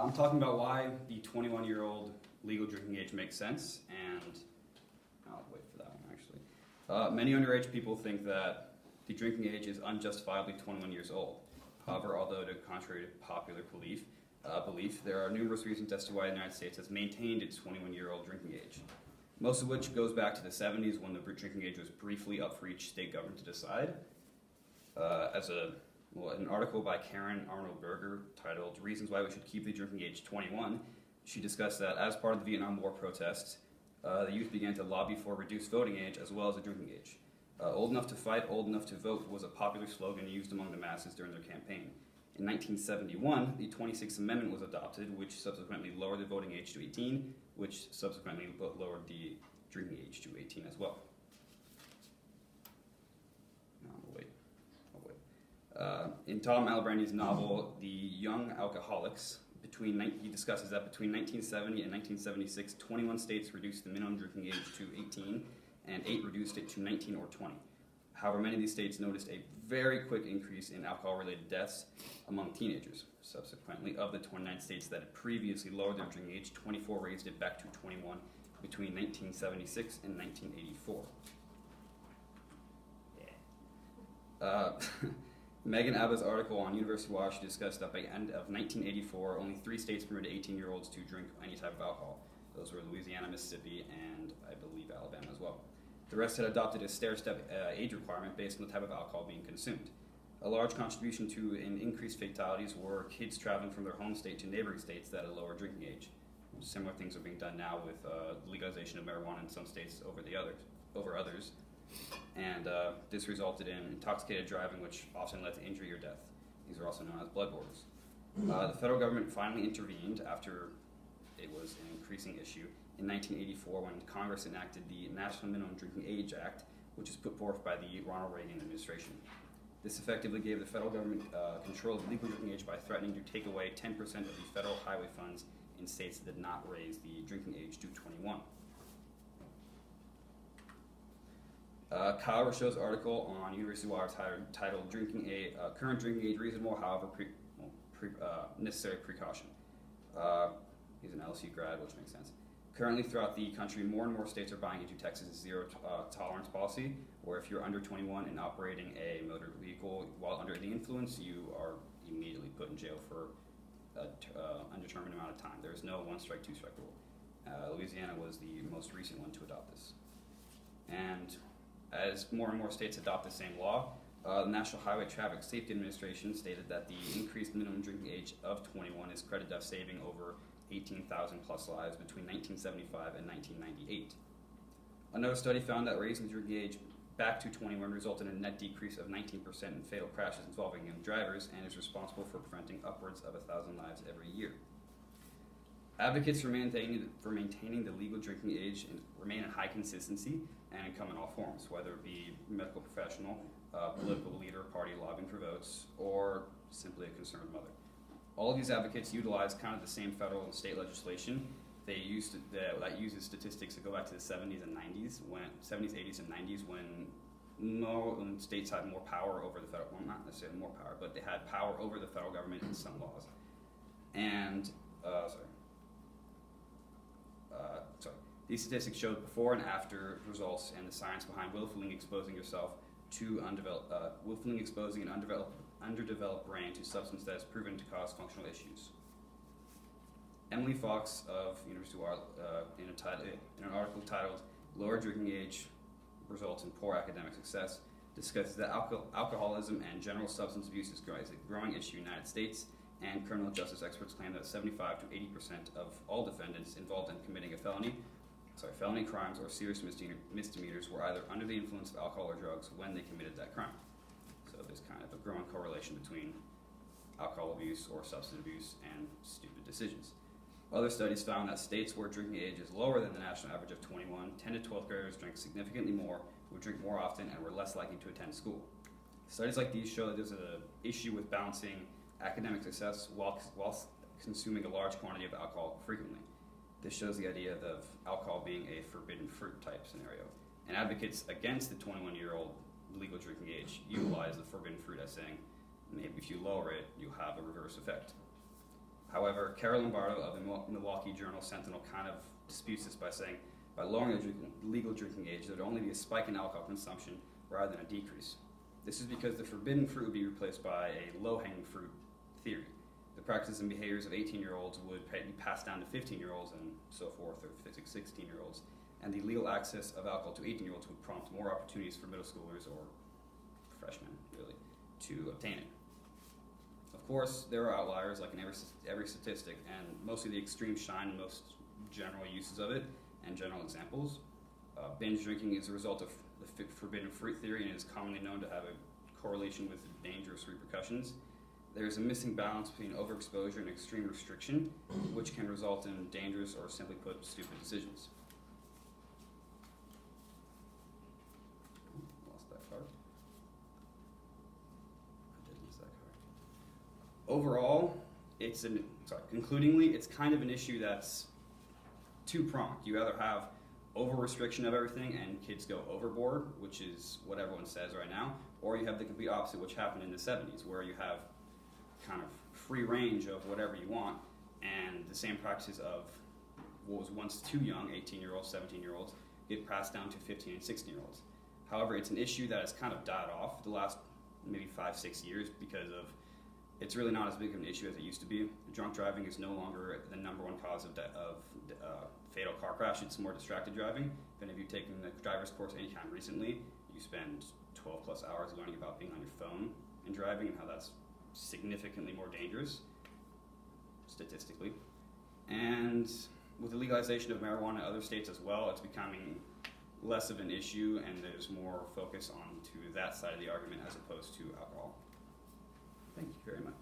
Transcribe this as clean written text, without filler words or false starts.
I'm talking about why the 21-year-old legal drinking age makes sense, and I'll wait for that one actually. Many underage people think that the drinking age is unjustifiably 21 years old. However, although contrary to popular belief, there are numerous reasons as to why the United States has maintained its 21-year-old drinking age. Most of which goes back to the 70s when the drinking age was briefly up for each state government to decide. An article by Karen Arnold Berger titled "Reasons Why We Should Keep the Drinking Age 21," she discussed that as part of the Vietnam War protests, the youth began to lobby for reduced voting age as well as a drinking age. Old enough to fight, old enough to vote was a popular slogan used among the masses during their campaign. In 1971, the 26th Amendment was adopted, which subsequently lowered the voting age to 18, which subsequently lowered the drinking age to 18 as well. In Tom Alibrandi's novel, The Young Alcoholics, he discusses that between 1970 and 1976, 21 states reduced the minimum drinking age to 18, and 8 reduced it to 19 or 20. However, many of these states noticed a very quick increase in alcohol-related deaths among teenagers. Subsequently, of the 29 states that had previously lowered their drinking age, 24 raised it back to 21 between 1976 and 1984. Megan Abba's article on University Watch discussed that by the end of 1984, only 3 states permitted 18-year-olds to drink any type of alcohol. Those were Louisiana, Mississippi, and I believe Alabama as well. The rest had adopted a stair-step age requirement based on the type of alcohol being consumed. A large contribution to increased fatalities were kids traveling from their home state to neighboring states that had a lower drinking age. Similar things are being done now with legalization of marijuana in some states over others. And this resulted in intoxicated driving, which often led to injury or death. These are also known as blood orders. The federal government finally intervened after it was an increasing issue in 1984 when Congress enacted the National Minimum Drinking Age Act, which was put forth by the Ronald Reagan administration. This effectively gave the federal government control of the legal drinking age by threatening to take away 10% of the federal highway funds in states that did not raise the drinking age to 21. Kyle Rochot's article on University Watch titled "Current Drinking Age Reasonable, However Necessary Precaution." He's an LSU grad, which makes sense. Currently, throughout the country, more and more states are buying into Texas' zero tolerance policy, where if you're under 21 and operating a motor vehicle while under the influence, you are immediately put in jail for an undetermined amount of time. There is no one strike, two strike rule. Louisiana was the most recent one to adopt this. And as more and more states adopt the same law, the National Highway Traffic Safety Administration stated that the increased minimum drinking age of 21 is credited to saving over 18,000 plus lives between 1975 and 1998. Another study found that raising the drinking age back to 21 resulted in a net decrease of 19% in fatal crashes involving young drivers and is responsible for preventing upwards of 1,000 lives every year. Advocates for maintaining the legal drinking age remain in high consistency and come in all forms, whether it be medical professional, political leader, party lobbying for votes, or simply a concerned mother. All of these advocates utilize kind of the same federal and state legislation. That uses statistics that go back to the 70s and 90s, 80s, and 90s, when states had more power over the federal, well, not necessarily more power, but they had power over the federal government in some laws. And, these statistics showed before and after results and the science behind willfully exposing an underdeveloped brain to substance that is proven to cause functional issues. Emily Fox of University of Washington, in an article titled "Lower Drinking Age Results in Poor Academic Success," discusses that alcoholism and general substance abuse is a growing issue in the United States, and criminal justice experts claim that 75 to 80% of all defendants involved in committing felony crimes or serious misdemeanors were either under the influence of alcohol or drugs when they committed that crime. So there's kind of a growing correlation between alcohol abuse or substance abuse and stupid decisions. Other studies found that states where drinking age is lower than the national average of 21, 10 to 12th graders drink significantly more, would drink more often, and were less likely to attend school. Studies like these show that there's an issue with balancing academic success while consuming a large quantity of alcohol frequently. This shows the idea of alcohol being a forbidden fruit type scenario. And advocates against the 21-year-old legal drinking age utilize the forbidden fruit as saying, maybe if you lower it, you'll have a reverse effect. However, Carol Lombardo of the Milwaukee Journal-Sentinel kind of disputes this by saying, by lowering the legal drinking age, there would only be a spike in alcohol consumption rather than a decrease. This is because the forbidden fruit would be replaced by a low-hanging fruit theory. The practices and behaviors of 18-year-olds would be passed down to 15-year-olds and so forth, or 16-year-olds, and the legal access of alcohol to 18-year-olds would prompt more opportunities for middle schoolers or freshmen, really, to obtain it. Of course, there are outliers, like in every statistic, and mostly the extremes shine in most general uses of it and general examples. Binge drinking is a result of the forbidden fruit theory and is commonly known to have a correlation with dangerous repercussions. There is a missing balance between overexposure and extreme restriction, which can result in dangerous or, simply put, stupid decisions. Lost that card. I did lose that card. Overall, concludingly, it's kind of an issue that's two-pronged. You either have over-restriction of everything and kids go overboard, which is what everyone says right now, or you have the complete opposite, which happened in the 70s, where you have kind of free range of whatever you want, and the same practices of what was once too young, 18-year-olds, 17-year-olds, get passed down to 15 and 16-year-olds. However, it's an issue that has kind of died off the last maybe 5-6 years because of it's really not as big of an issue as it used to be. Drunk driving is no longer the number one cause of fatal car crash. It's more distracted driving. If any of you taken the driver's course anytime recently, you spend 12 plus hours learning about being on your phone and driving and how that's significantly more dangerous, statistically. And with the legalization of marijuana in other states as well, it's becoming less of an issue and there's more focus on to that side of the argument as opposed to alcohol. Thank you very much.